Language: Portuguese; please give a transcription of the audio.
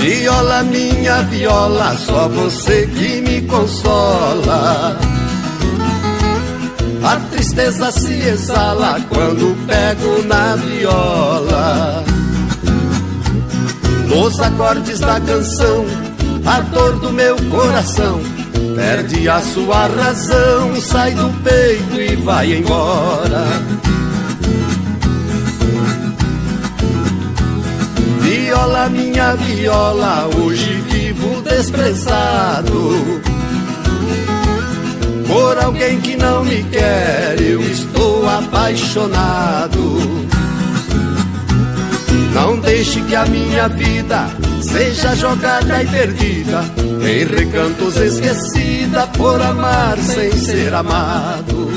Viola, minha viola, só você que me consola. A tristeza se exala quando pego na viola. Nos acordes da canção, a dor do meu coração perde a sua razão, sai do peito e vai embora. Viola, minha viola, hoje vivo desprezado por alguém que não me quer, eu estou apaixonado. Não deixe que a minha vida seja jogada e perdida, em recantos esquecida por amar sem ser amado.